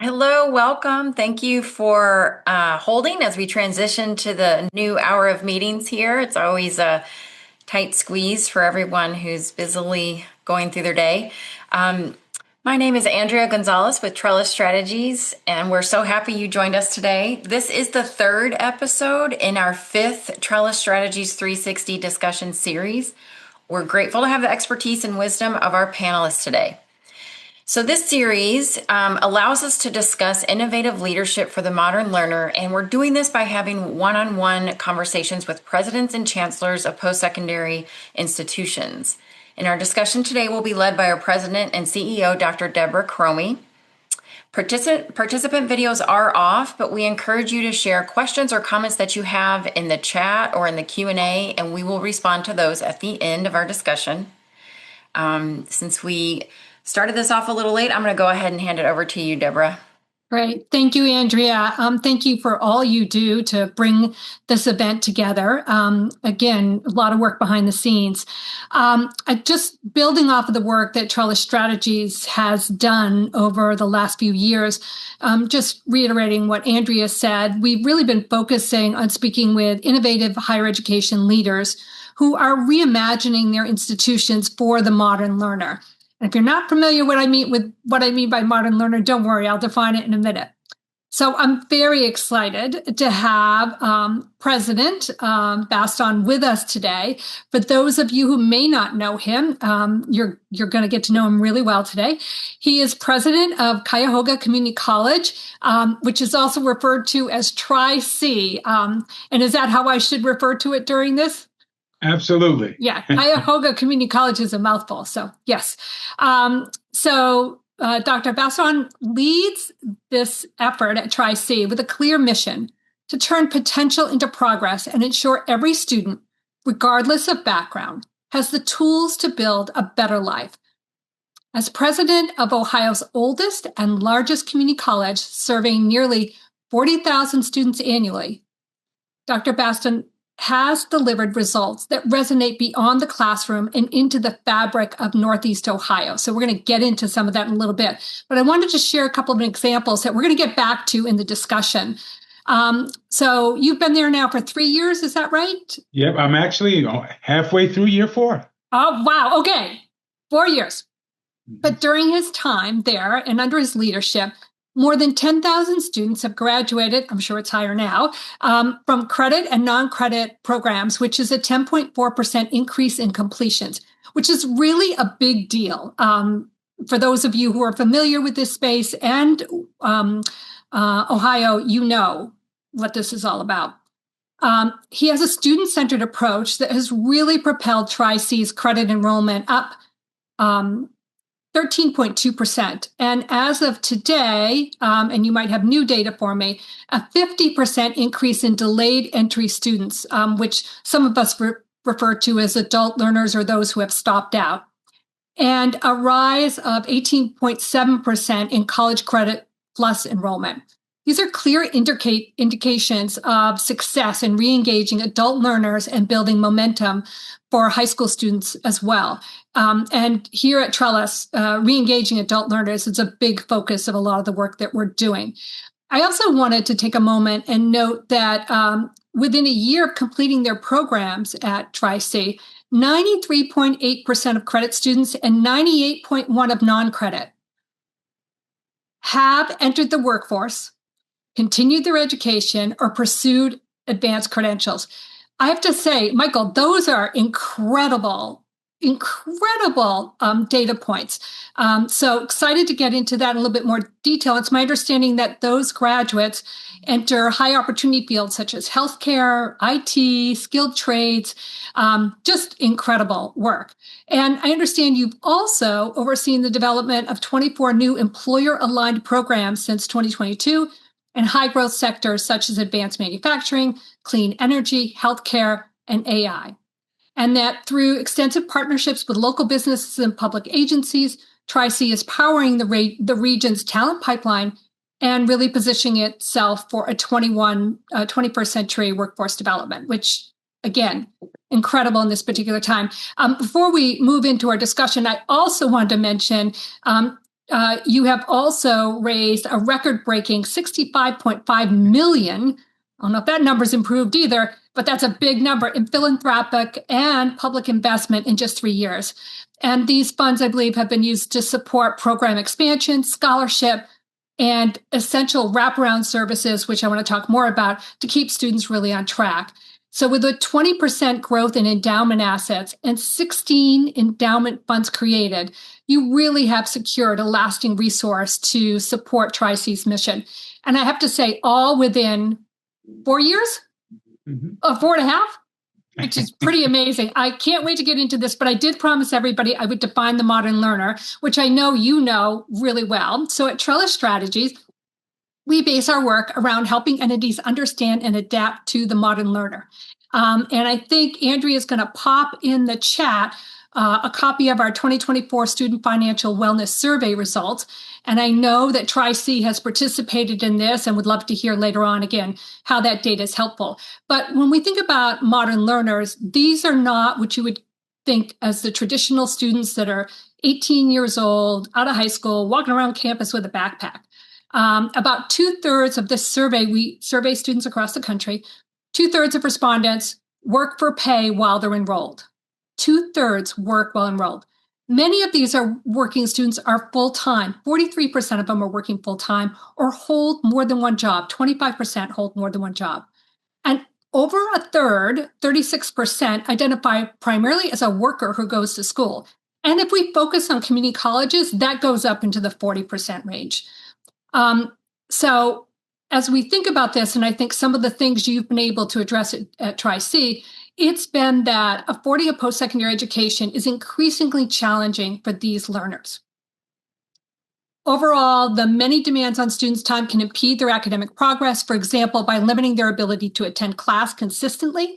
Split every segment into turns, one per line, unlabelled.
Hello, welcome. Thank you for holding as we transition to the new hour of meetings here. It's always a tight squeeze for everyone who's busily going through their day. Um, my name is Andrea Gonzalez with Trellis Strategies, and we're so happy you joined us today. This is the third episode in our fifth Trellis Strategies 360 discussion series. We're grateful to have the expertise and wisdom of our panelists today. So this series allows us to discuss innovative leadership for the modern learner, and we're doing this by having one-on-one conversations with presidents and chancellors of post-secondary institutions. And our discussion today will be led by our president and CEO, Dr. Debra Chromy. Participant videos are off, but we encourage you to share questions or comments that you have in the chat or in the Q&A, and we will respond to those at the end of our discussion. Since we started this off a little late, I'm going to go ahead and hand it over to you, Debra.
Great. Thank you, Andrea. Thank you for all you do to bring this event together. Again, a lot of work behind the scenes. Just building off of the work that Trellis Strategies has done over the last few years, just reiterating what Andrea said, we've really been focusing on speaking with innovative higher education leaders who are reimagining their institutions for the modern learner. And if you're not familiar with what I mean by modern learner, don't worry, I'll define it in a minute. So I'm very excited to have President Baston with us today. For those of you who may not know him, you're going to get to know him really well today. He is president of Cuyahoga Community College, which is also referred to as Tri-C. And is that how I should refer to it during this?
Absolutely.
Yeah, Cuyahoga Community College is a mouthful, so yes. Dr. Baston leads this effort at Tri-C with a clear mission to turn potential into progress and ensure every student, regardless of background, has the tools to build a better life. As president of Ohio's oldest and largest community college, serving nearly 40,000 students annually, Dr. Baston has delivered results that resonate beyond the classroom and into the fabric of Northeast Ohio. So we're going to get into some of that in a little bit. But I wanted to share a couple of examples that we're going to get back to in the discussion. So you've been there now for 3 years, is that right?
Yep, I'm actually halfway through year 4.
Oh, wow. Okay. 4 years. But during his time there and under his leadership, more than 10,000 students have graduated, I'm sure it's higher now, from credit and non-credit programs, which is a 10.4% increase in completions, which is really a big deal. For those of you who are familiar with this space and Ohio, you know what this is all about. He has a student-centered approach that has really propelled Tri-C's credit enrollment up 13.2%. And as of today, and you might have new data for me, a 50% increase in delayed entry students, which some of us refer to as adult learners or those who have stopped out, and a rise of 18.7% in college credit plus enrollment. These are clear indications of success in reengaging adult learners and building momentum for high school students as well. And here at Trellis, reengaging adult learners is a big focus of a lot of the work that we're doing. I also wanted to take a moment and note that within a year of completing their programs at Tri-C, 93.8% of credit students and 98.1% of non-credit have entered the workforce, continued their education, or pursued advanced credentials. I have to say, Michael, those are incredible data points. So excited to get into that in a little bit more detail. It's my understanding that those graduates enter high opportunity fields such as healthcare, IT, skilled trades, just incredible work. And I understand you've also overseen the development of 24 new employer-aligned programs since 2022 in high-growth sectors such as advanced manufacturing, clean energy, healthcare, and AI. And that through extensive partnerships with local businesses and public agencies, Tri-C is powering the region's talent pipeline and really positioning itself for a 21st century workforce development, which, again, incredible in this particular time. Before we move into our discussion, I also wanted to mention You have also raised a record-breaking $65.5 million. I don't know if that number's improved either, but that's a big number in philanthropic and public investment in just 3 years. And these funds, I believe, have been used to support program expansion, scholarship, and essential wraparound services, which I want to talk more about, to keep students really on track. So with a 20% growth in endowment assets and 16 endowment funds created, you really have secured a lasting resource to support Tri-C's mission. And I have to say, all within 4 years, 4.5, which is pretty amazing. I can't wait to get into this, but I did promise everybody I would define the modern learner, which I know you know really well. So at Trellis Strategies, we base our work around helping entities understand and adapt to the modern learner. And I think Andrea is going to pop in the chat a copy of our 2024 Student Financial Wellness Survey results. And I know that Tri-C has participated in this and would love to hear later on again how that data is helpful. But when we think about modern learners, these are not what you would think as the traditional students that are 18 years old, out of high school, walking around campus with a backpack. About 2/3 of this survey, we survey students across the country, 2/3 of respondents work for pay while they're enrolled. 2/3 work while enrolled. Many of these are working students are full-time. 43% of them are working full-time or hold more than one job. 25% hold more than one job. And over a third, 36%, identify primarily as a worker who goes to school. And if we focus on community colleges, that goes up into the 40% range. So as we think about this, and I think some of the things you've been able to address at Tri-C, it's been that affording a post-secondary education is increasingly challenging for these learners. Overall, the many demands on students' time can impede their academic progress, for example, by limiting their ability to attend class consistently.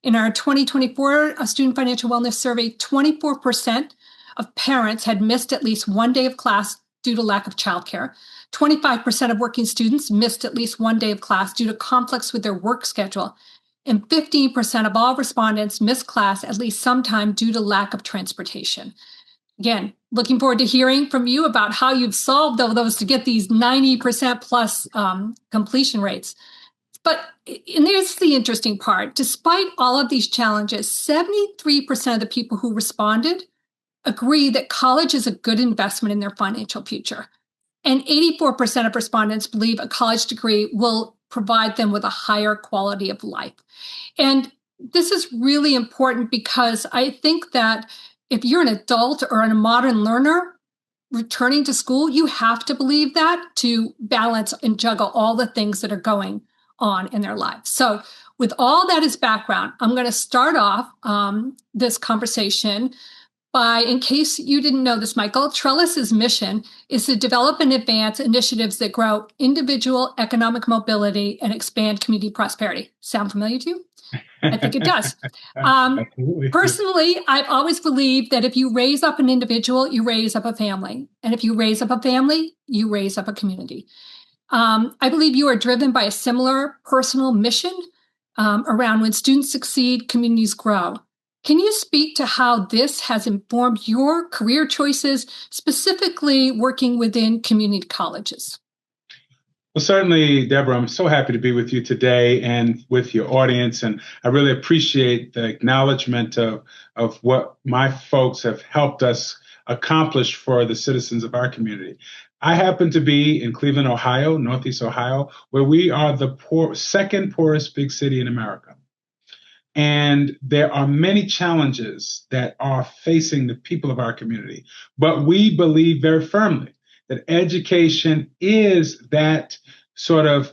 In our 2024 Student Financial Wellness Survey, 24% of parents had missed at least one day of class due to lack of childcare. 25% of working students missed at least one day of class due to conflicts with their work schedule. And 15% of all respondents missed class at least sometime due to lack of transportation. Again, looking forward to hearing from you about how you've solved all those to get these 90% plus completion rates. But and here's the interesting part. Despite all of these challenges, 73% of the people who responded agree that college is a good investment in their financial future. And 84% of respondents believe a college degree will provide them with a higher quality of life. And this is really important because I think that if you're an adult or a modern learner returning to school, you have to believe that to balance and juggle all the things that are going on in their lives. So with all that as background, I'm going to start off this conversation by, in case you didn't know this, Michael, Trellis's mission is to develop and advance initiatives that grow individual economic mobility and expand community prosperity. Sound familiar to you? I think it does. Personally, I've always believed that if you raise up an individual, you raise up a family. And if you raise up a family, you raise up a community. I believe you are driven by a similar personal mission around when students succeed, communities grow. Can you speak to how this has informed your career choices, specifically working within community colleges?
Well, certainly, Deborah, I'm so happy to be with you today and with your audience. And I really appreciate the acknowledgement of what my folks have helped us accomplish for the citizens of our community. I happen to be in Cleveland, Ohio, Northeast Ohio, where we are the second poorest big city in America. And there are many challenges that are facing the people of our community. But we believe very firmly that education is that sort of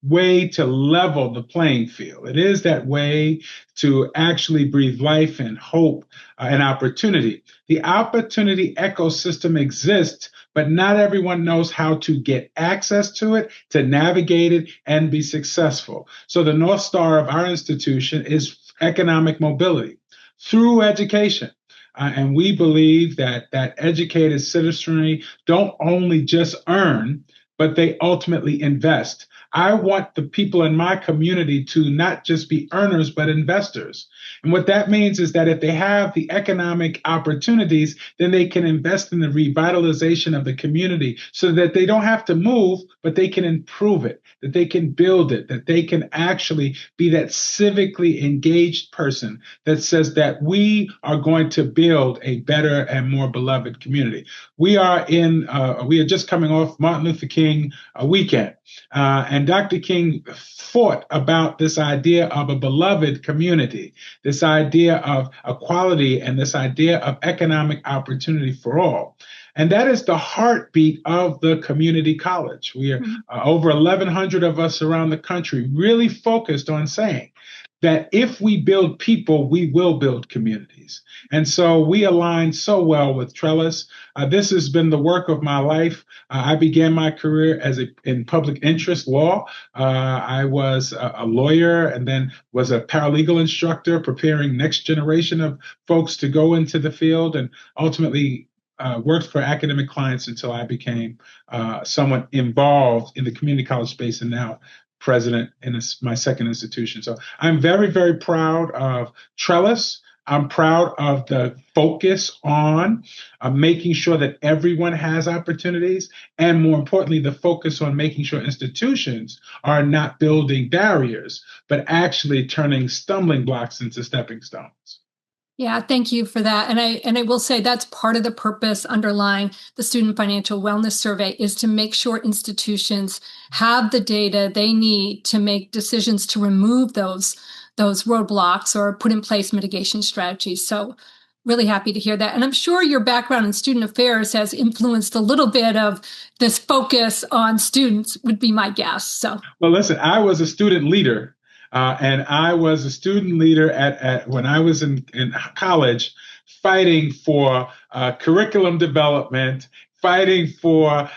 way to level the playing field. It is that way to actually breathe life and hope and opportunity. The opportunity ecosystem exists, but not everyone knows how to get access to it, to navigate it, and be successful. So the North Star of our institution is economic mobility through education. And we believe that educated citizenry don't only just earn, but they ultimately invest. I want the people in my community to not just be earners, but investors. And what that means is that if they have the economic opportunities, then they can invest in the revitalization of the community so that they don't have to move, but they can improve it, that they can build it, that they can actually be that civically engaged person that says that we are going to build a better and more beloved community. We are just coming off Martin Luther King weekend. And Dr. King fought about this idea of a beloved community, this idea of equality, and this idea of economic opportunity for all. And that is the heartbeat of the community college. We are over 1,100 of us around the country really focused on saying that if we build people, we will build communities. And so we align so well with Trellis. This has been the work of my life. I began my career in public interest law. I was a lawyer and then was a paralegal instructor, preparing next generation of folks to go into the field, and ultimately worked for academic clients until I became someone involved in the community college space, and now president in my second institution. So I'm very, very proud of Trellis. I'm proud of the focus on making sure that everyone has opportunities, and more importantly, the focus on making sure institutions are not building barriers, but actually turning stumbling blocks into stepping stones.
Yeah, thank you for that. And I will say that's part of the purpose underlying the Student Financial Wellness Survey, is to make sure institutions have the data they need to make decisions to remove those roadblocks or put in place mitigation strategies. So really happy to hear that. And I'm sure your background in student affairs has influenced a little bit of this focus on students, would be my guess. So,
well, listen, I was a student leader. And I was a student leader when I was in college, fighting for curriculum development, fighting for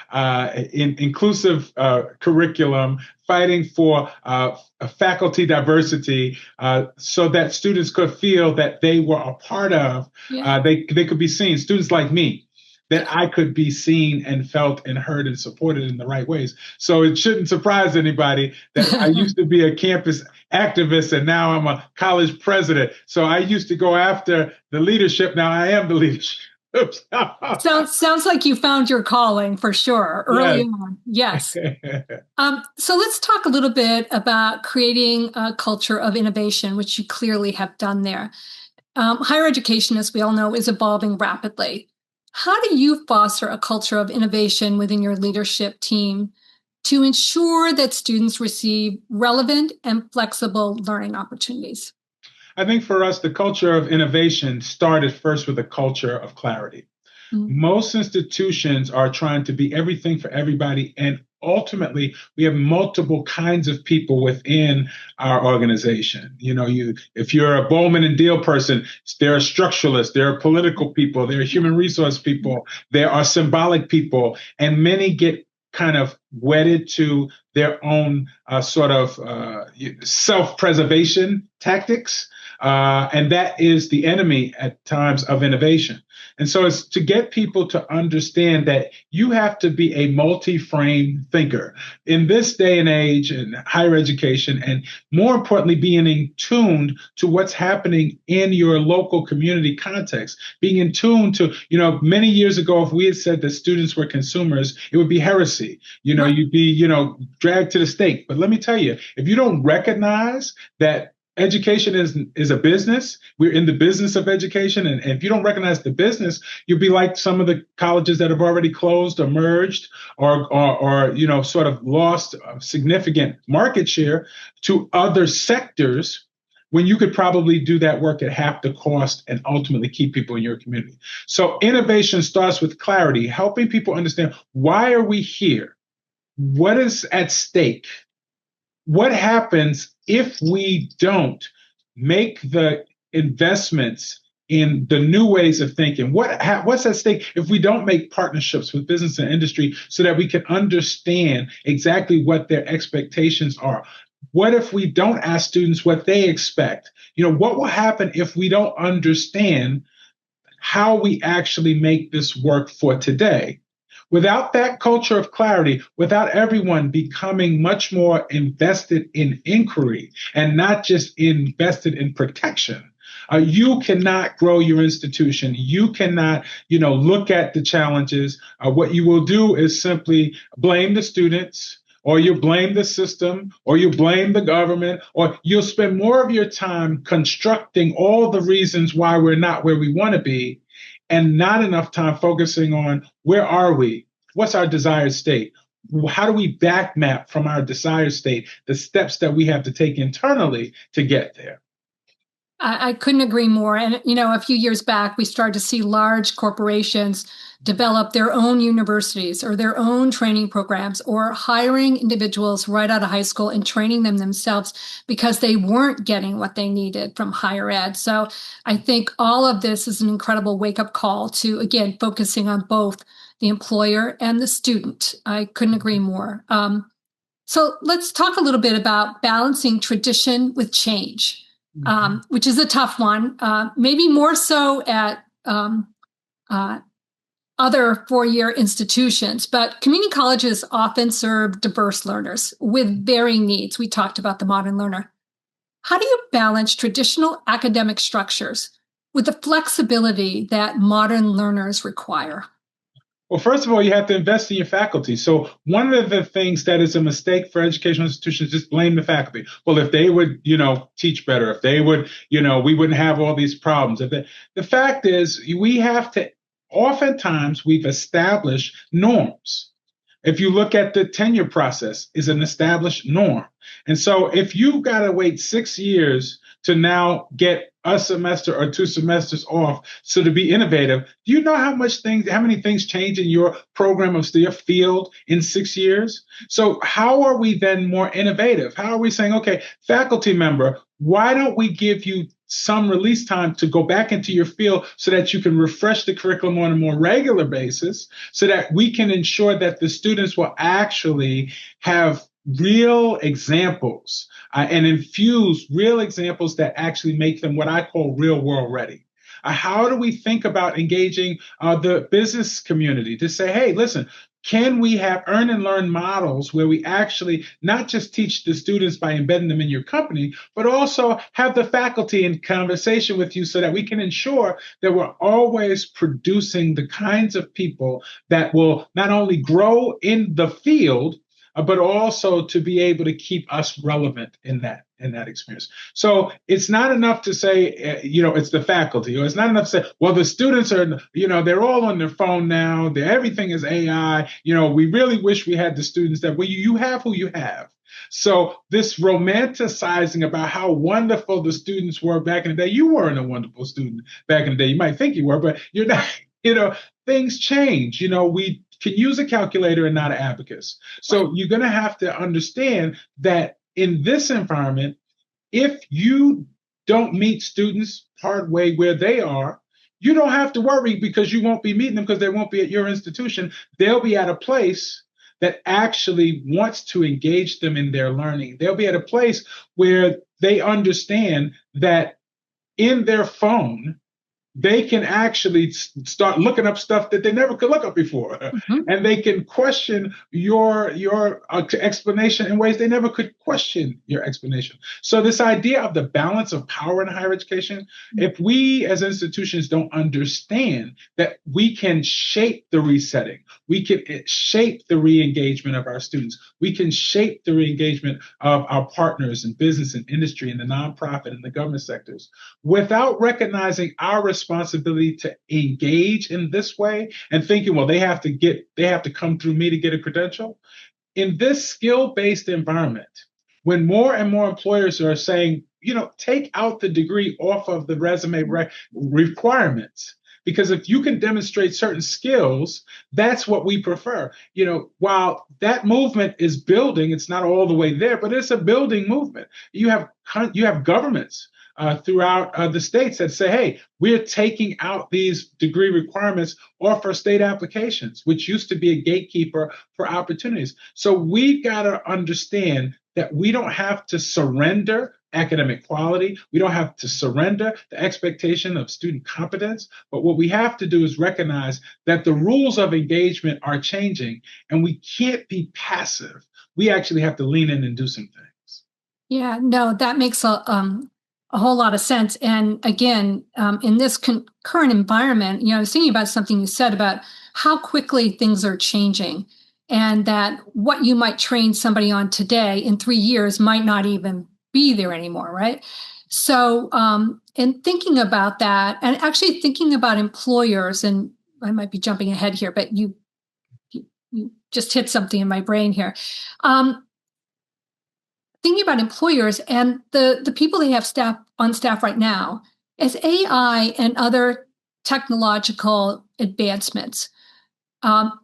inclusive curriculum, fighting for faculty diversity, so that students could feel that they were a part of, they could be seen, students like me, that I could be seen and felt and heard and supported in the right ways. So it shouldn't surprise anybody that I used to be a campus activist and now I'm a college president. So I used to go after the leadership. Now I am the leadership.
Sounds like you found your calling for sure early on. Yes. So let's talk a little bit about creating a culture of innovation, which you clearly have done there. Higher education, as we all know, is evolving rapidly. How do you foster a culture of innovation within your leadership team to ensure that students receive relevant and flexible learning opportunities?
I think for us, the culture of innovation started first with a culture of clarity. Most institutions are trying to be everything for everybody, and ultimately, we have multiple kinds of people within our organization. If you're a Bowman and Deal person, there are structuralists, there are political people, there are human resource people, there are symbolic people, and many get kind of wedded to their own sort of self-preservation tactics. And that is the enemy at times of innovation. And so it's to get people to understand that you have to be a multi-frame thinker in this day and age in higher education, and more importantly, being in tune to what's happening in your local community context, being in tune to, many years ago, if we had said that students were consumers, it would be heresy. You'd be, dragged to the stake. But let me tell you, if you don't recognize that education is a business. We're in the business of education. And if you don't recognize the business, you'll be like some of the colleges that have already closed or merged or sort of lost significant market share to other sectors, when you could probably do that work at half the cost and ultimately keep people in your community. So innovation starts with clarity, helping people understand, why are we here? What is at stake? What happens if we don't make the investments in the new ways of thinking? What's at stake if we don't make partnerships with business and industry so that we can understand exactly what their expectations are? What if we don't ask students what they expect? What will happen if we don't understand how we actually make this work for today? Without that culture of clarity, without everyone becoming much more invested in inquiry and not just invested in protection, you cannot grow your institution. You cannot, look at the challenges. What you will do is simply blame the students, or you blame the system, or you blame the government, or you'll spend more of your time constructing all the reasons why we're not where we want to be, and not enough time focusing on where are we? What's our desired state? How do we back map from our desired state the steps that we have to take internally to get there?
I couldn't agree more. And, a few years back, we started to see large corporations develop their own universities or their own training programs, or hiring individuals right out of high school and training them themselves because they weren't getting what they needed from higher ed. So I think all of this is an incredible wake-up call to, again, focusing on both the employer and the student. I couldn't agree more. So let's talk a little bit about balancing tradition with change. Which is a tough one, maybe more so at other four-year institutions, but community colleges often serve diverse learners with varying needs. We talked about the modern learner. How do you balance traditional academic structures with the flexibility that modern learners require?
Well, first of all, you have to invest in your faculty. So one of the things that is a mistake for educational institutions is just blame the faculty. Well, if they would, teach better, if they would, we wouldn't have all these problems. The fact is, we have to, oftentimes we've established norms. If you look at the tenure process, is an established norm. And so if you've got to wait 6 years to now get a semester or 2 semesters off, so to be innovative, do you know how many things change in your program of your field in 6 years? So how are we then more innovative? How are we saying, okay, faculty member, why don't we give you some release time to go back into your field so that you can refresh the curriculum on a more regular basis, so that we can ensure that the students will actually have real examples and infuse real examples that actually make them what I call real world ready. How do we think about engaging the business community to say, hey, listen, can we have earn and learn models where we actually not just teach the students by embedding them in your company, but also have the faculty in conversation with you so that we can ensure that we're always producing the kinds of people that will not only grow in the field, but also to be able to keep us relevant in that experience. So it's not enough to say, it's the faculty, or it's not enough to say, well, the students are, they're all on their phone now. Everything is AI. We really wish we had the students that you have who you have. So this romanticizing about how wonderful the students were back in the day, you weren't a wonderful student back in the day. You might think you were, but you're not, things change. We can use a calculator and not an abacus. So you're going to have to understand that in this environment, if you don't meet students partway where they are, you don't have to worry, because you won't be meeting them, because they won't be at your institution. They'll be at a place that actually wants to engage them in their learning. They'll be at a place where they understand that in their phone, they can actually start looking up stuff that they never could look up before. Mm-hmm. And they can question your explanation in ways they never could question your explanation. So this idea of the balance of power in higher education, if we as institutions don't understand that we can shape the resetting, we can shape the re-engagement of our students, we can shape the re-engagement of our partners in business and industry and the nonprofit and the government sectors, without recognizing our responsibility to engage in this way and thinking, well, they have to come through me to get a credential. In this skill-based environment, when more and more employers are saying, take out the degree off of the resume requirements, because if you can demonstrate certain skills, that's what we prefer. While that movement is building, it's not all the way there, but it's a building movement. You have governments throughout the states that say, hey, we're taking out these degree requirements off our state applications, which used to be a gatekeeper for opportunities. So we've got to understand that we don't have to surrender academic quality. We don't have to surrender the expectation of student competence. But what we have to do is recognize that the rules of engagement are changing, and we can't be passive. We actually have to lean in and do some things.
Yeah, no, that makes a whole lot of sense. And again, in this current environment, I was thinking about something you said about how quickly things are changing, and that what you might train somebody on today in 3 years might not even be there anymore, right? So, in thinking about that, and actually thinking about employers, and I might be jumping ahead here, but you just hit something in my brain here. Thinking about employers and the people they have on staff right now, as AI and other technological advancements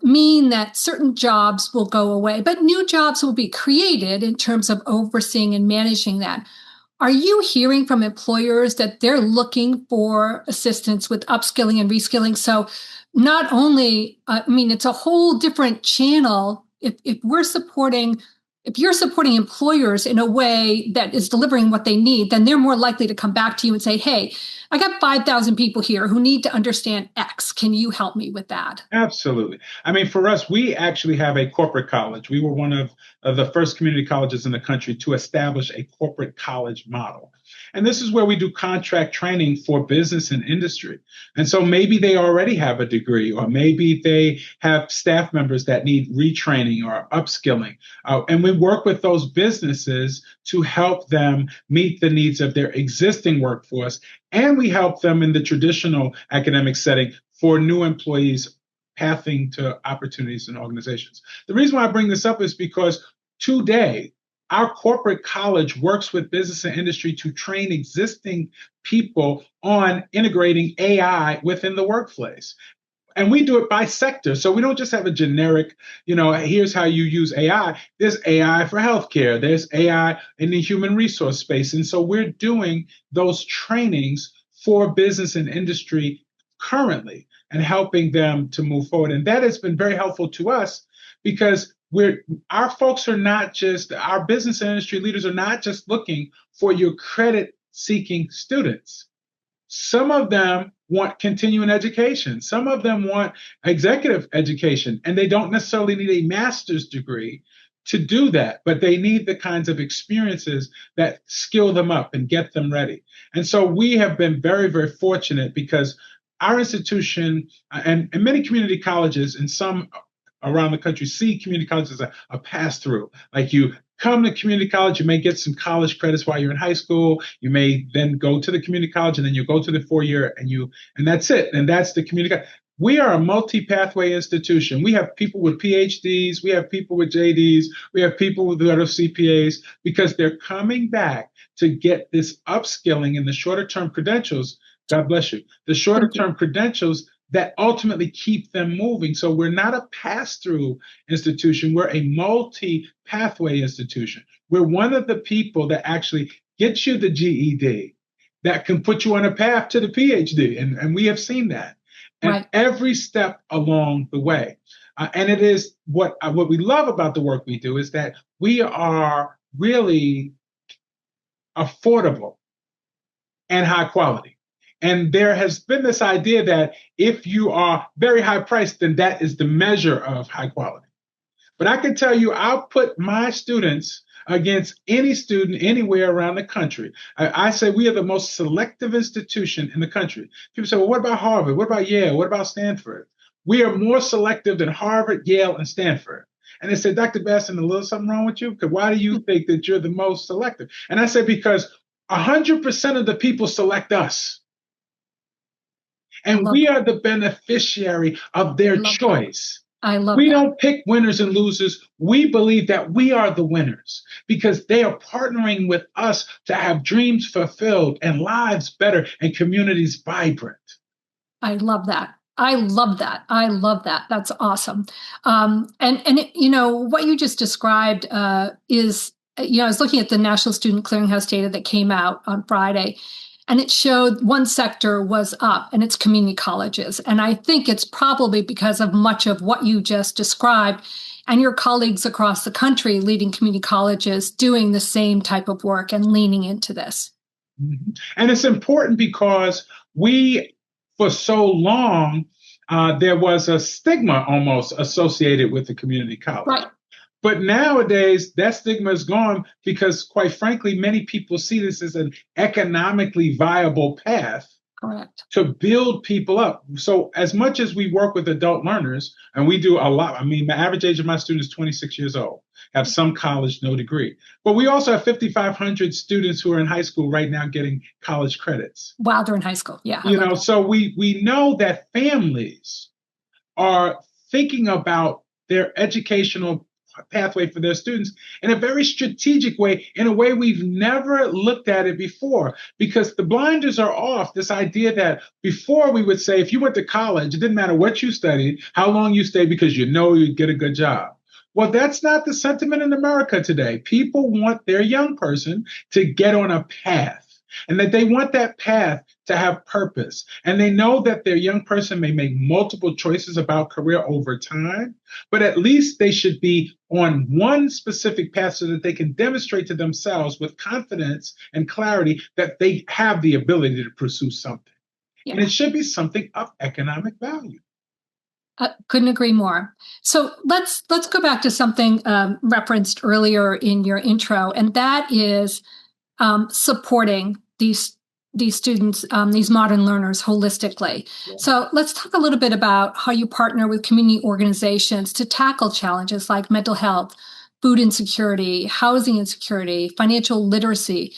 mean that certain jobs will go away, but new jobs will be created in terms of overseeing and managing that. Are you hearing from employers that they're looking for assistance with upskilling and reskilling? So not only, it's a whole different channel. If you're supporting employers in a way that is delivering what they need, then they're more likely to come back to you and say, hey, I got 5,000 people here who need to understand X. Can you help me with that?
Absolutely. For us, we actually have a corporate college. We were one of the first community colleges in the country to establish a corporate college model. And this is where we do contract training for business and industry. And so maybe they already have a degree, or maybe they have staff members that need retraining or upskilling. And we work with those businesses to help them meet the needs of their existing workforce. And we help them in the traditional academic setting for new employees pathing to opportunities in organizations. The reason why I bring this up is because today, our corporate college works with business and industry to train existing people on integrating AI within the workplace. And we do it by sector. So we don't just have a generic, here's how you use AI. There's AI for healthcare. There's AI in the human resource space. And so we're doing those trainings for business and industry currently and helping them to move forward. And that has been very helpful to us because our folks are not just, our business and industry leaders are not just looking for your credit-seeking students. Some of them want continuing education. Some of them want executive education, and they don't necessarily need a master's degree to do that, but they need the kinds of experiences that skill them up and get them ready. And so we have been very, very fortunate because our institution and many community colleges and some around the country see community college as a pass-through. Like you come to community college, you may get some college credits while you're in high school. You may then go to the community college and then you go to the 4-year and that's it. And that's the community college. We are a multi-pathway institution. We have people with PhDs, we have people with JDs, we have people with other CPAs because they're coming back to get this upskilling in the shorter-term credentials. God bless you. The shorter-term credentials that ultimately keep them moving. So we're not a pass-through institution. We're a multi-pathway institution. We're one of the people that actually gets you the GED that can put you on a path to the PhD. And we have seen that. And right. Every step along the way. And it is what we love about the work we do is that we are really affordable and high quality. And there has been this idea that if you are very high priced, then that is the measure of high quality. But I can tell you, I'll put my students against any student anywhere around the country. I say we are the most selective institution in the country. People say, well, what about Harvard? What about Yale? What about Stanford? We are more selective than Harvard, Yale, and Stanford. And they say, Dr. Baston, a little something wrong with you? Because why do you think that you're the most selective? And I say, because 100% of the people select us. And we are the beneficiary of their choice.
I love
we
that.
don't pick winners and losers. We believe that we are the winners because they are partnering with us to have dreams fulfilled and lives better and communities vibrant. I
love that. I love that. I love that. That's awesome. What you just described is, I was looking at the National Student Clearinghouse data that came out on Friday. And it showed one sector was up, and it's community colleges. And I think it's probably because of much of what you just described. and your colleagues across the country leading community colleges doing the same type of work and leaning into this.
And it's important because for so long, there was a stigma almost associated with the community college.
Right.
But nowadays, that stigma is gone because, quite frankly, many people see this as an economically viable path.
Correct.
To build people up. So as much as we work with adult learners, and we do a lot, I mean, the average age of my students is 26 years old, have some college, no degree. But we also have 5,500 students who are in high school right now getting college credits.
While they're in high school, yeah.
So we know that families are thinking about their educational pathway for their students in a very strategic way, in a way we've never looked at it before, because the blinders are off. This idea that before we would say, if you went to college, it didn't matter what you studied, how long you stayed, because you'd get a good job. Well, that's not the sentiment in America today. People want their young person to get on a path, and that they want that path to have purpose. And they know that their young person may make multiple choices about career over time, but at least they should be on one specific path so that they can demonstrate to themselves with confidence and clarity that they have the ability to pursue something. Yeah. And it should be something of economic value.
Couldn't agree more. So let's go back to something referenced earlier in your intro, and that is supporting these students, these modern learners holistically. Yeah. So let's talk a little bit about how you partner with community organizations to tackle challenges like mental health, food insecurity, housing insecurity, financial literacy.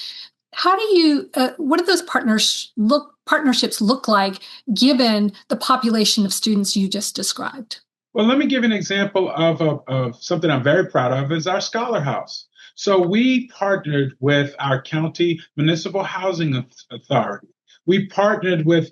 How do you, what do those partnerships look like given the population of students you just described?
Well, let me give an example of something I'm very proud of, is our Scholar House. So we partnered with our county municipal housing authority. We partnered with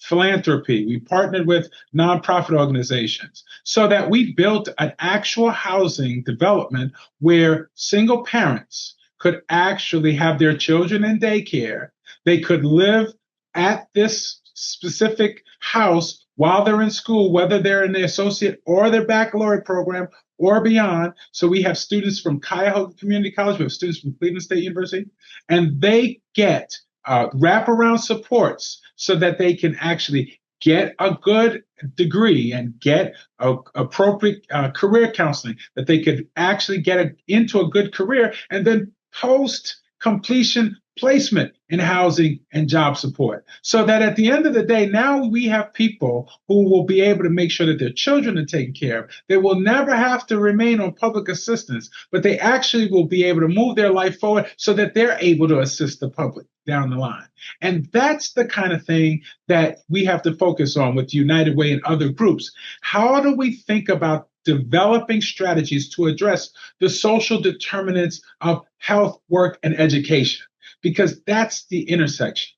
philanthropy. We partnered with nonprofit organizations so that we built an actual housing development where single parents could actually have their children in daycare. They could live at this specific house while they're in school, whether they're in the associate or their baccalaureate program or beyond. So we have students from Cuyahoga Community College, we have students from Cleveland State University, and they get wraparound supports so that they can actually get a good degree and get appropriate career counseling, that they could actually get into a good career, and then post-completion placement in housing and job support. So that at the end of the day, now we have people who will be able to make sure that their children are taken care of. They will never have to remain on public assistance, but they actually will be able to move their life forward so that they're able to assist the public down the line. And that's the kind of thing that we have to focus on with United Way and other groups. How do we think about developing strategies to address the social determinants of health, work, and education? Because that's the intersection.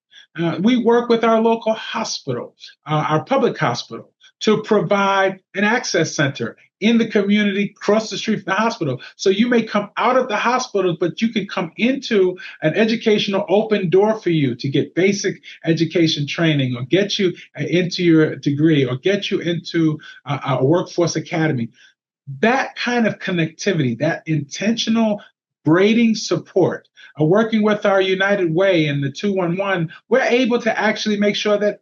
We work with our local hospital, our public hospital, to provide an access center in the community across the street from the hospital. So you may come out of the hospital, but you can come into an educational open door for you to get basic education training, or get you into your degree, or get you into a workforce academy. That kind of connectivity, that intentional braiding support, working with our United Way and the 211, we're able to actually make sure that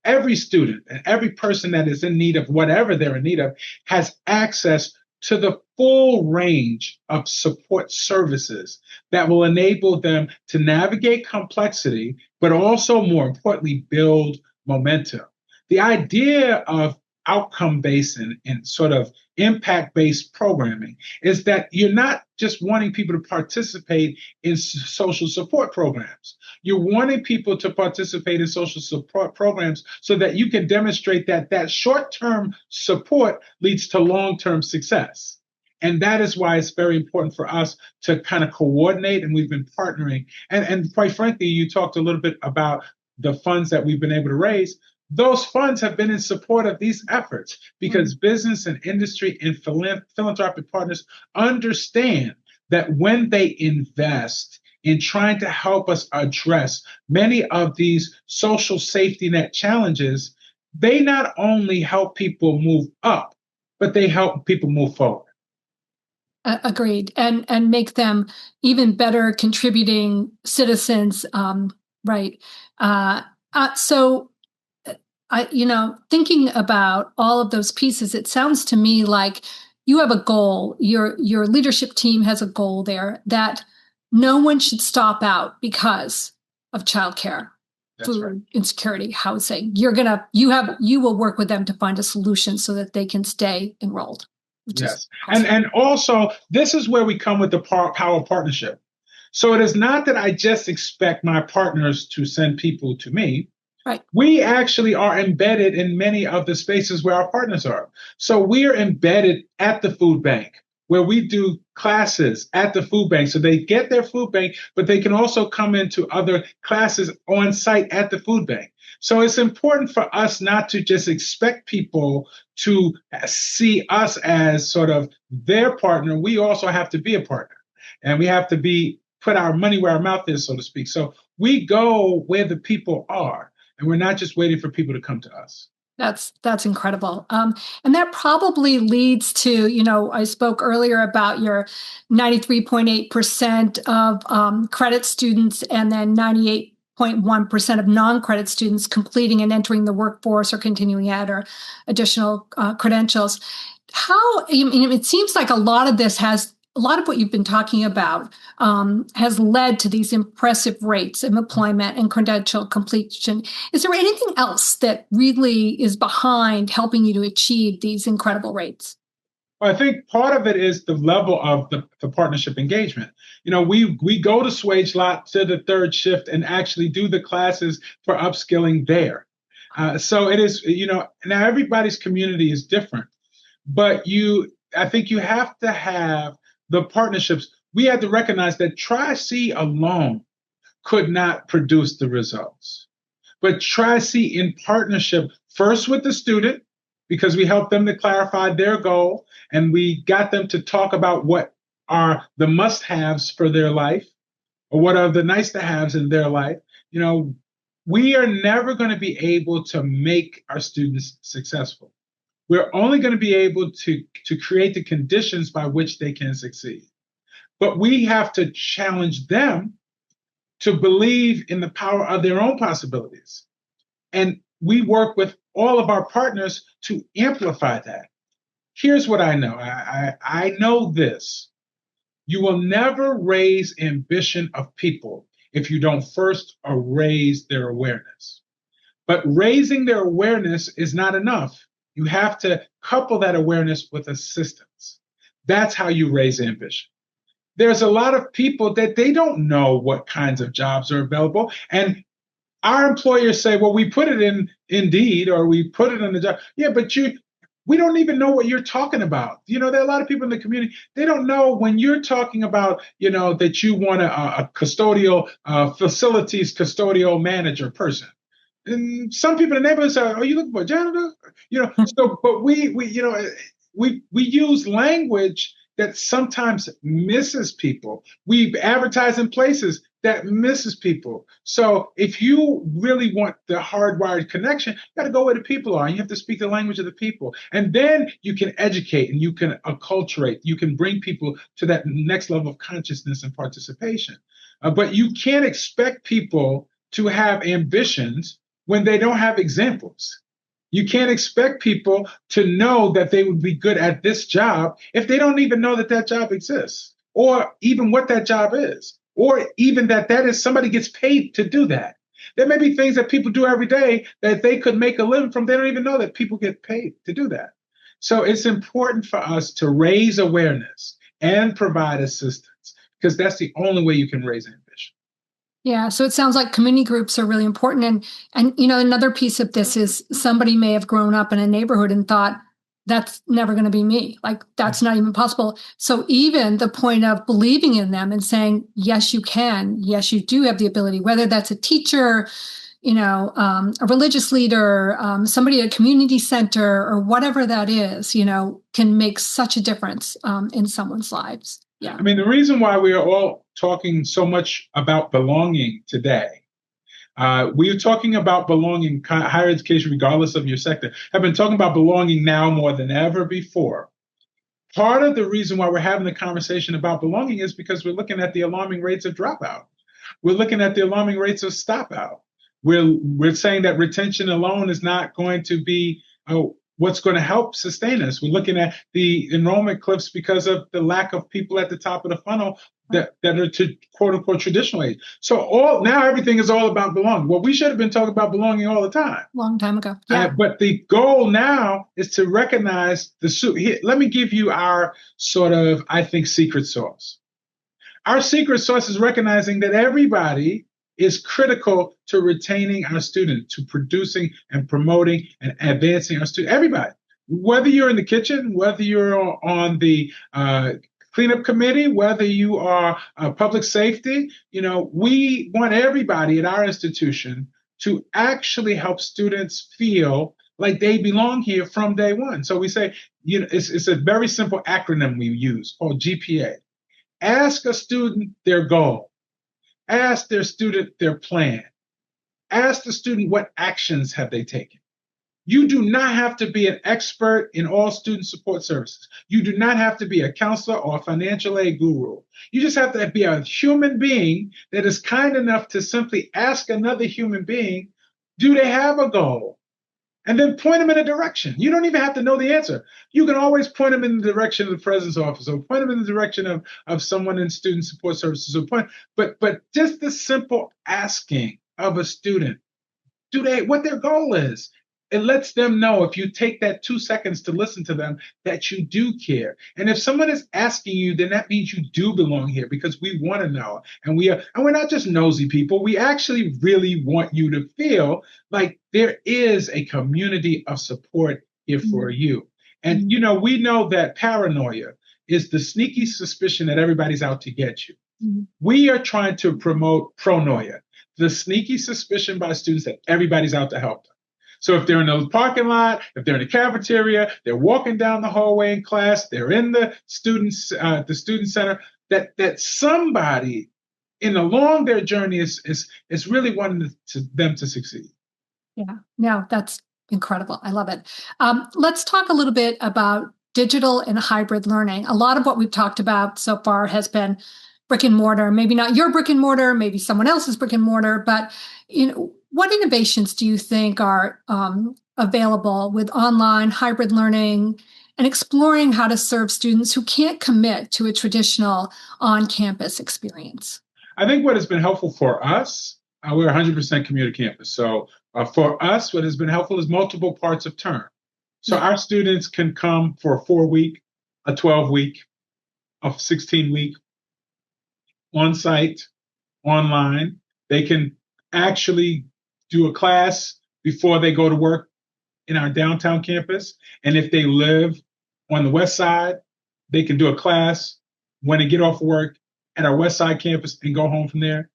every student and every person that is in need of whatever they're in need of has access to the full range of support services that will enable them to navigate complexity, but also, more importantly, build momentum. The idea of outcome-based and sort of impact-based programming is that you're not just wanting people to participate in social support programs. You're wanting people to participate in social support programs so that you can demonstrate that short-term support leads to long-term success. And that is why it's very important for us to kind of coordinate, and we've been partnering. And quite frankly, you talked a little bit about the funds that we've been able to raise. Those funds have been in support of these efforts because business and industry and philanthropic partners understand that when they invest in trying to help us address many of these social safety net challenges, they not only help people move up, but they help people move forward.
Agreed, and make them even better contributing citizens. Right. So, thinking about all of those pieces, it sounds to me like you have a goal. Your leadership team has a goal there that no one should stop out because of childcare, food
right.
insecurity, housing. You will work with them to find a solution so that they can stay enrolled.
Yes. And also, this is where we come with the power partnership. So it is not that I just expect my partners to send people to me.
Right.
We actually are embedded in many of the spaces where our partners are. So we are embedded at the food bank, where we do classes at the food bank. So they get their food bank, but they can also come into other classes on site at the food bank. So it's important for us not to just expect people to see us as sort of their partner. We also have to be a partner, and we have to put our money where our mouth is, so to speak. So we go where the people are, and we're not just waiting for people to come to us.
That's incredible. And that probably leads to, I spoke earlier about your 93.8% of credit students and then 98.1% of non-credit students completing and entering the workforce or continuing ed or additional credentials. It seems like a lot of what you've been talking about has led to these impressive rates of employment and credential completion. Is there anything else that really is behind helping you to achieve these incredible rates?
Well, I think part of it is the level of the partnership engagement. We go to Swage Lot to the third shift and actually do the classes for upskilling there. So it is, now everybody's community is different, but I think you have to have the partnerships. We had to recognize that Tri-C alone could not produce the results. But Tri-C in partnership, first with the student, because we helped them to clarify their goal, and we got them to talk about what are the must-haves for their life, or what are the nice-to-haves in their life. We are never going to be able to make our students successful. We're only going to be able to create the conditions by which they can succeed. But we have to challenge them to believe in the power of their own possibilities. And we work with all of our partners to amplify that. Here's what I know. I know this. You will never raise ambition of people if you don't first raise their awareness. But raising their awareness is not enough. You have to couple that awareness with assistance. That's how you raise ambition. There's a lot of people that they don't know what kinds of jobs are available. And our employers say, well, we put it in Indeed or we put it in the job. Yeah, but we don't even know what you're talking about. There are a lot of people in the community, they don't know when you're talking about, that you want a custodial facilities custodial manager person. And some people in the neighborhood say, "Are you looking for a janitor?" So, but we use language that sometimes misses people. We advertise in places that misses people. So if you really want the hardwired connection, you got to go where the people are. And you have to speak the language of the people. And then you can educate and you can acculturate. You can bring people to that next level of consciousness and participation. But you can't expect people to have ambitions when they don't have examples. You can't expect people to know that they would be good at this job if they don't even know that that job exists, or even what that job is, or even that is somebody gets paid to do that. There may be things that people do every day that they could make a living from. They don't even know that people get paid to do that. So it's important for us to raise awareness and provide assistance, because that's the only way you can raise ambition.
Yeah, so it sounds like community groups are really important. And another piece of this is somebody may have grown up in a neighborhood and thought, that's never going to be me. Like, that's not even possible. So even the point of believing in them and saying, yes, you can. Yes, you do have the ability, whether that's a teacher, a religious leader, somebody at a community center, or whatever that is, can make such a difference in someone's lives. Yeah.
I mean, the reason why we are all talking so much about belonging today We are talking about belonging, higher education, regardless of your sector, have been talking about belonging now more than ever before. Part of the reason why we're having the conversation about belonging is because we're looking at the alarming rates of dropout. We're looking at the alarming rates of stop out. We're saying that retention alone is not going to be what's going to help sustain us. We're looking at the enrollment cliffs because of the lack of people at the top of the funnel that are to quote unquote traditional age. So now everything is all about belonging. Well, we should have been talking about belonging all the time.
Long time ago. Yeah.
But the goal now is to recognize let me give you our sort of, I think, secret sauce. Our secret sauce is recognizing that everybody is critical to retaining our students, to producing and promoting and advancing our students. Everybody, whether you're in the kitchen, whether you're on the cleanup committee, whether you are public safety, we want everybody at our institution to actually help students feel like they belong here from day one. So we say, it's a very simple acronym we use called GPA. Ask a student their goal. Ask their student their plan. Ask the student what actions have they taken. You do not have to be an expert in all student support services. You do not have to be a counselor or a financial aid guru. You just have to be a human being that is kind enough to simply ask another human being, do they have a goal? And then point them in a direction. You don't even have to know the answer. You can always point them in the direction of the president's office, or point them in the direction of someone in student support services, but just the simple asking of a student, what their goal is. It lets them know, if you take that 2 seconds to listen to them, that you do care. And if someone is asking you, then that means you do belong here, because we want to know. And we're not just nosy people. We actually really want you to feel like there is a community of support here for you. And, we know that paranoia is the sneaky suspicion that everybody's out to get you. We are trying to promote pronoia, the sneaky suspicion by students that everybody's out to help them. So if they're in the parking lot, if they're in the cafeteria, they're walking down the hallway in class, they're in the student center, that somebody along their journey is really wanting them to succeed.
Yeah, no, that's incredible. I love it. Let's talk a little bit about digital and hybrid learning. A lot of what we've talked about so far has been brick and mortar, maybe not your brick and mortar, maybe someone else's brick and mortar, but what innovations do you think are available with online hybrid learning and exploring how to serve students who can't commit to a traditional on-campus experience?
I think what has been helpful for us, we're 100% community campus. So for us, what has been helpful is multiple parts of term. So our students can come for a 4-week, a 12-week, a 16-week, on-site, online. They can actually do a class before they go to work in our downtown campus. And if they live on the west side, they can do a class when they get off work at our west side campus and go home from there.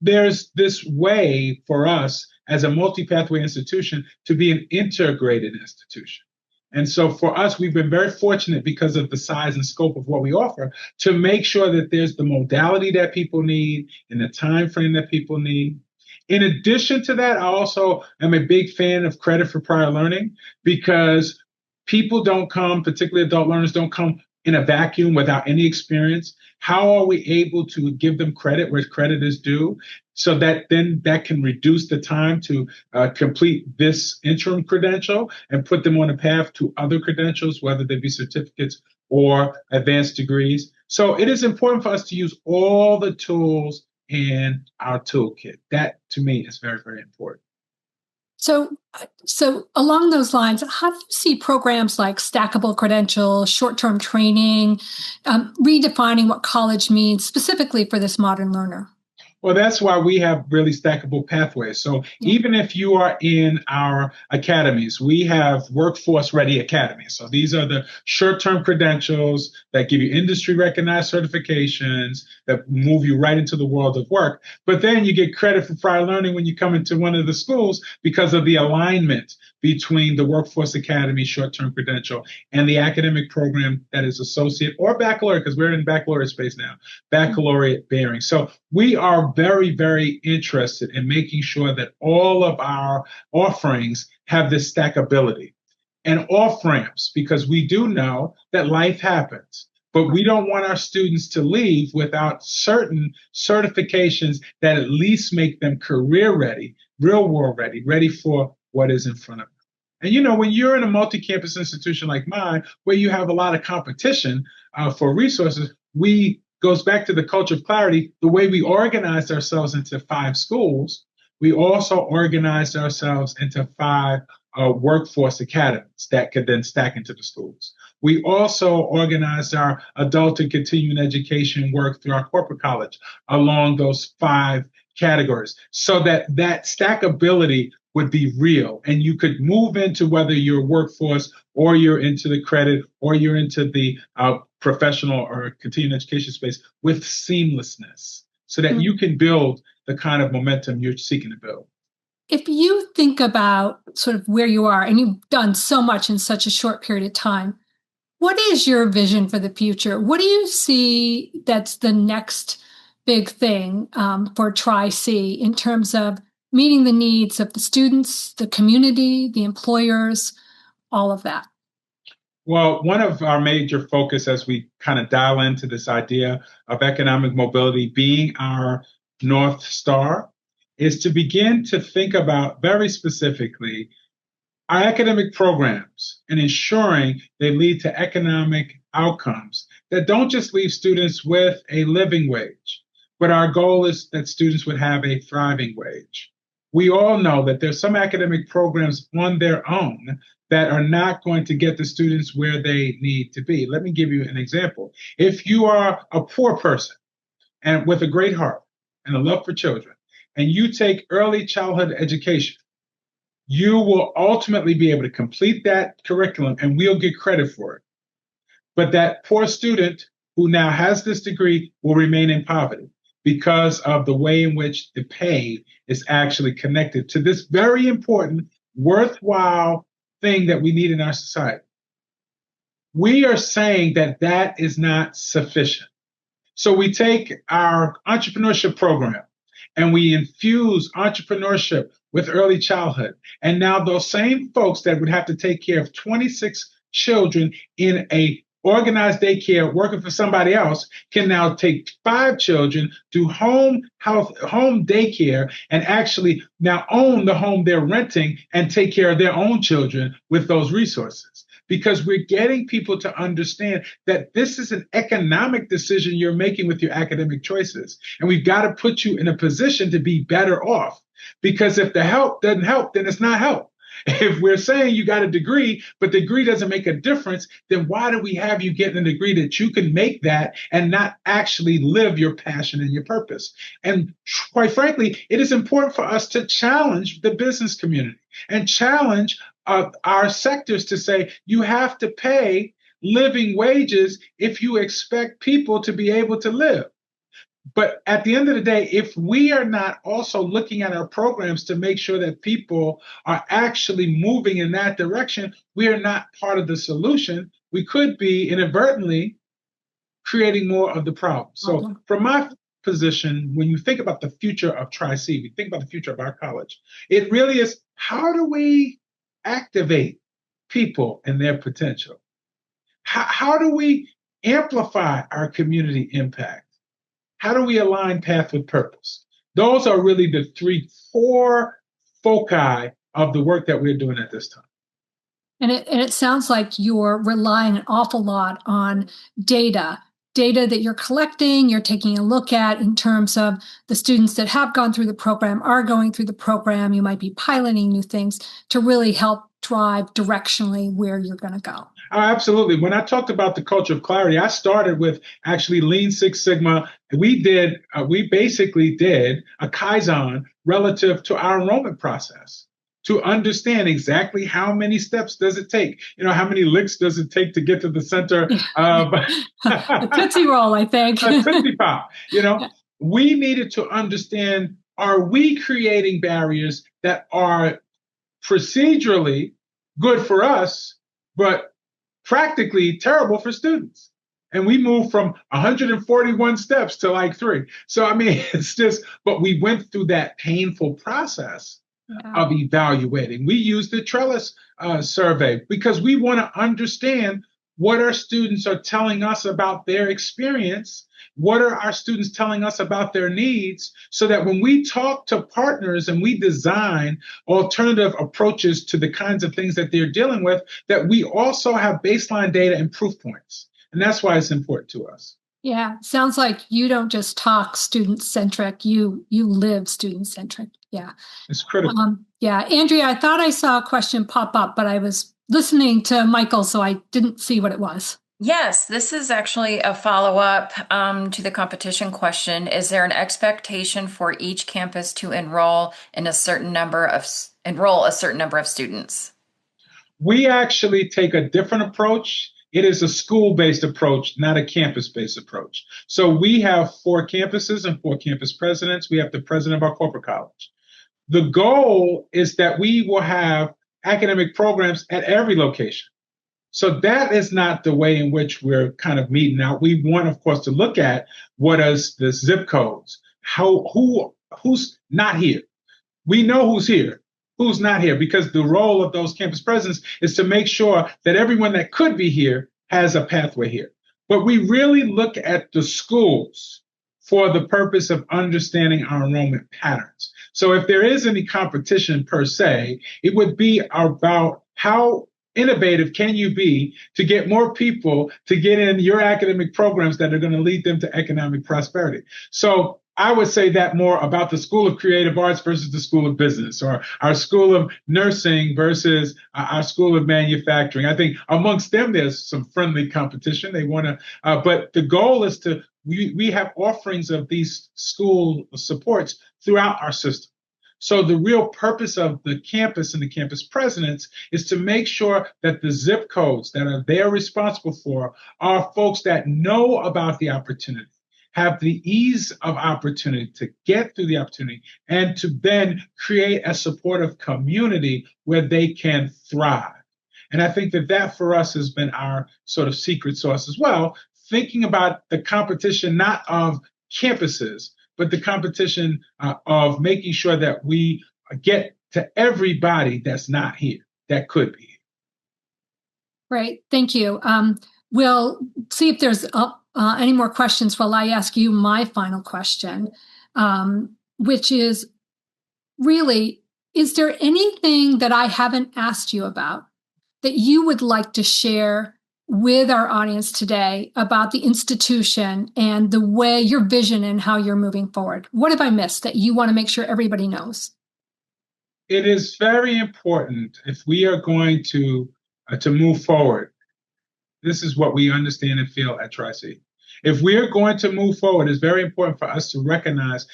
There's this way for us as a multi-pathway institution to be an integrated institution. And so for us, we've been very fortunate, because of the size and scope of what we offer, to make sure that there's the modality that people need and the time frame that people need. In addition to that, I also am a big fan of credit for prior learning, because people don't come, particularly adult learners, don't come in a vacuum without any experience. How are we able to give them credit where credit is due, so that then that can reduce the time to complete this interim credential and put them on a path to other credentials, whether they be certificates or advanced degrees? So it is important for us to use all the tools in our toolkit. That, to me, is very, very important.
So along those lines, how do you see programs like stackable credentials, short-term training, redefining what college means specifically for this modern learner?
Well, that's why we have really stackable pathways. So even if you are in our academies, we have workforce ready academies. So these are the short-term credentials that give you industry recognized certifications that move you right into the world of work. But then you get credit for prior learning when you come into one of the schools because of the alignment between the workforce academy short-term credential and the academic program that is associate or baccalaureate, because we're in baccalaureate space now, baccalaureate bearing. So we are are very, very interested in making sure that all of our offerings have this stackability and off ramps, because we do know that life happens. But we don't want our students to leave without certain certifications that at least make them career ready, real world ready, ready for what is in front of them. And when you're in a multi-campus institution like mine, where you have a lot of competition for resources, goes back to the culture of clarity. The way we organized ourselves into 5 schools, we also organized ourselves into 5 workforce academies that could then stack into the schools. We also organized our adult and continuing education work through our corporate college along those 5 categories, so that stackability would be real, and you could move into whether you're workforce or you're into the credit or you're into the professional or continuing education space with seamlessness, so that you can build the kind of momentum you're seeking to build.
If you think about sort of where you are, and you've done so much in such a short period of time, what is your vision for the future? What do you see that's the next big thing for Tri-C in terms of meeting the needs of the students, the community, the employers, all of that?
Well, one of our major focus as we kind of dial into this idea of economic mobility being our North Star is to begin to think about very specifically our academic programs and ensuring they lead to economic outcomes that don't just leave students with a living wage, but our goal is that students would have a thriving wage. We all know that there's some academic programs on their own that are not going to get the students where they need to be. Let me give you an example. If you are a poor person and with a great heart and a love for children, and you take early childhood education, you will ultimately be able to complete that curriculum and we'll get credit for it. But that poor student who now has this degree will remain in poverty because of the way in which the pay is actually connected to this very important, worthwhile thing that we need in our society. We are saying that that is not sufficient. So we take our entrepreneurship program and we infuse entrepreneurship with early childhood. And now those same folks that would have to take care of 26 children in a organized daycare working for somebody else can now take 5 children, do home daycare, and actually now own the home they're renting and take care of their own children with those resources. Because we're getting people to understand that this is an economic decision you're making with your academic choices. And we've got to put you in a position to be better off. Because if the help doesn't help, then it's not help. If we're saying you got a degree, but the degree doesn't make a difference, then why do we have you getting a degree that you can make that and not actually live your passion and your purpose? And quite frankly, it is important for us to challenge the business community and challenge our sectors to say you have to pay living wages if you expect people to be able to live. But at the end of the day, if we are not also looking at our programs to make sure that people are actually moving in that direction, we are not part of the solution. We could be inadvertently creating more of the problem. So from my position, when you think about the future of Tri-C, we think about the future of our college, it really is, how do we activate people and their potential? How do we amplify our community impact? How do we align path with purpose? Those are really the 4 foci of the work that we're doing at this time.
And it sounds like you're relying an awful lot on data that you're collecting, you're taking a look at in terms of the students that have gone through the program, are going through the program. You might be piloting new things to really help drive directionally where you're going to go.
Oh, absolutely. When I talked about the culture of clarity, I started with actually Lean Six Sigma. We basically did a Kaizen relative to our enrollment process to understand exactly how many steps does it take. How many licks does it take to get to the center of
a Tootsie Roll, I think.
A Tootsie Pop. We needed to understand, are we creating barriers that are procedurally good for us, but practically terrible for students? And we moved from 141 steps to like 3. So, I mean, it's just, but we went through that painful process of evaluating. We used the Trellis survey because we want to understand what our students are telling us about their experience. What are our students telling us about their needs, so that when we talk to partners and we design alternative approaches to the kinds of things that they're dealing with, that we also have baseline data and proof points. And that's why it's important to us.
Yeah, sounds like you don't just talk student-centric, you live student-centric. Yeah.
It's critical.
Yeah, Andrea, I thought I saw a question pop up, but I was listening to Michael, so I didn't see what it was.
Yes, this is actually a follow-up to the competition question. Is there an expectation for each campus to enroll a certain number of students?
We actually take a different approach. It is a school-based approach, not a campus-based approach. So we have 4 campuses and 4 campus presidents. We have the president of our corporate college. The goal is that we will have academic programs at every location. So that is not the way in which we're kind of meeting out. We want, of course, to look at what is the zip codes, who's not here. We know who's here, who's not here, because the role of those campus presidents is to make sure that everyone that could be here has a pathway here. But we really look at the schools for the purpose of understanding our enrollment patterns. So if there is any competition per se, it would be about how innovative can you be to get more people to get in your academic programs that are going to lead them to economic prosperity. So I would say that more about the School of Creative Arts versus the School of Business, or our School of Nursing versus our School of Manufacturing. I think amongst them, there's some friendly competition. They want to, but the goal is to, we have offerings of these school supports throughout our system. So the real purpose of the campus and the campus presidents is to make sure that the zip codes that they're responsible for are folks that know about the opportunity, have the ease of opportunity to get through the opportunity, and to then create a supportive community where they can thrive. And I think that for us has been our sort of secret sauce as well, thinking about the competition not of campuses, but the competition of making sure that we get to everybody that's not here, that could be here.
Great, thank you. We'll see if there's any more questions while I ask you my final question, which is really, is there anything that I haven't asked you about that you would like to share with our audience today about the institution and the way, your vision and how you're moving forward? What have I missed that you want to make sure everybody knows?
It is very important, if we are going to move forward. This is what we understand and feel at Tri-C. If we are going to move forward, it's very important for us to recognize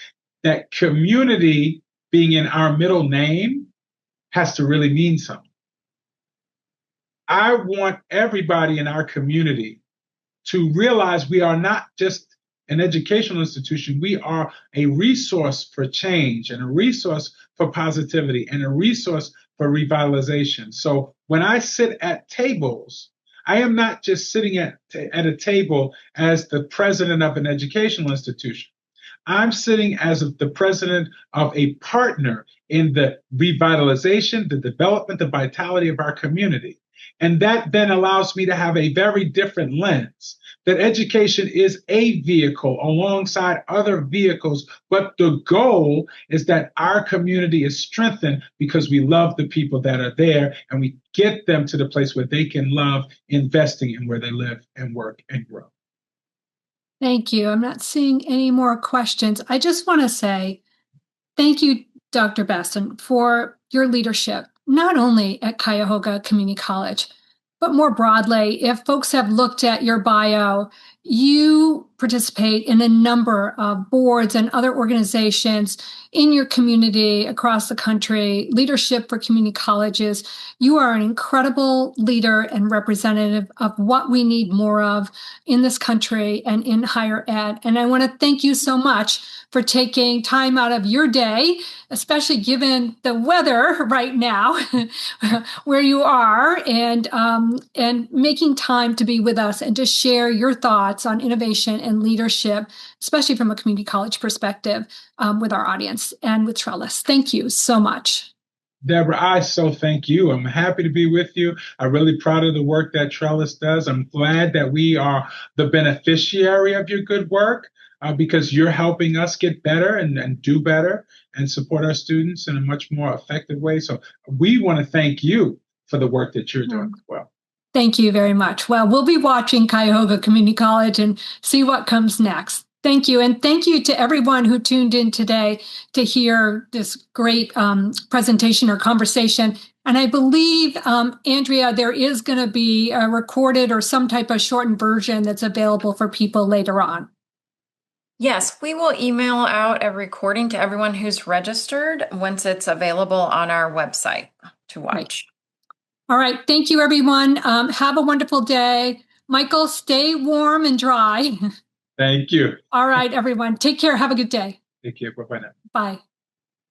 that community being in our middle name has to really mean something. I want everybody in our community to realize we are not just an educational institution. We are a resource for change and a resource for positivity and a resource for revitalization. So when I sit at tables, I am not just sitting at a table as the president of an educational institution. I'm sitting as the president of a partner in the revitalization, the development, the vitality of our community. And that then allows me to have a very different lens, that education is a vehicle alongside other vehicles, but the goal is that our community is strengthened because we love the people that are there, and we get them to the place where they can love investing in where they live and work and grow.
Thank you. I'm not seeing any more questions. I just want to say thank you, Dr. Baston, for your leadership, not only at Cuyahoga Community College, but more broadly. If folks have looked at your bio, you participate in a number of boards and other organizations in your community across the country, Leadership for Community Colleges. You are an incredible leader and representative of what we need more of in this country and in higher ed. And I want to thank you so much for taking time out of your day, especially given the weather right now where you are, and making time to be with us and to share your thoughts on innovation and leadership, especially from a community college perspective, with our audience and with Trellis. Thank you so much.
Debra, I so thank you. I'm happy to be with you. I'm really proud of the work that Trellis does. I'm glad that we are the beneficiary of your good work because you're helping us get better and do better and support our students in a much more effective way. So we want to thank you for the work that you're doing as well.
Thank you very much. Well, we'll be watching Cuyahoga Community College and see what comes next. Thank you. And thank you to everyone who tuned in today to hear this great presentation or conversation. And I believe, Andrea, there is going to be a recorded or some type of shortened version that's available for people later on.
Yes, we will email out a recording to everyone who's registered once it's available on our website to watch.
Great. All right. Thank you, everyone. Have a wonderful day. Michael, stay warm and dry.
Thank you.
All right, everyone. Take care. Have a good day.
Take care. Bye-bye now.
Bye.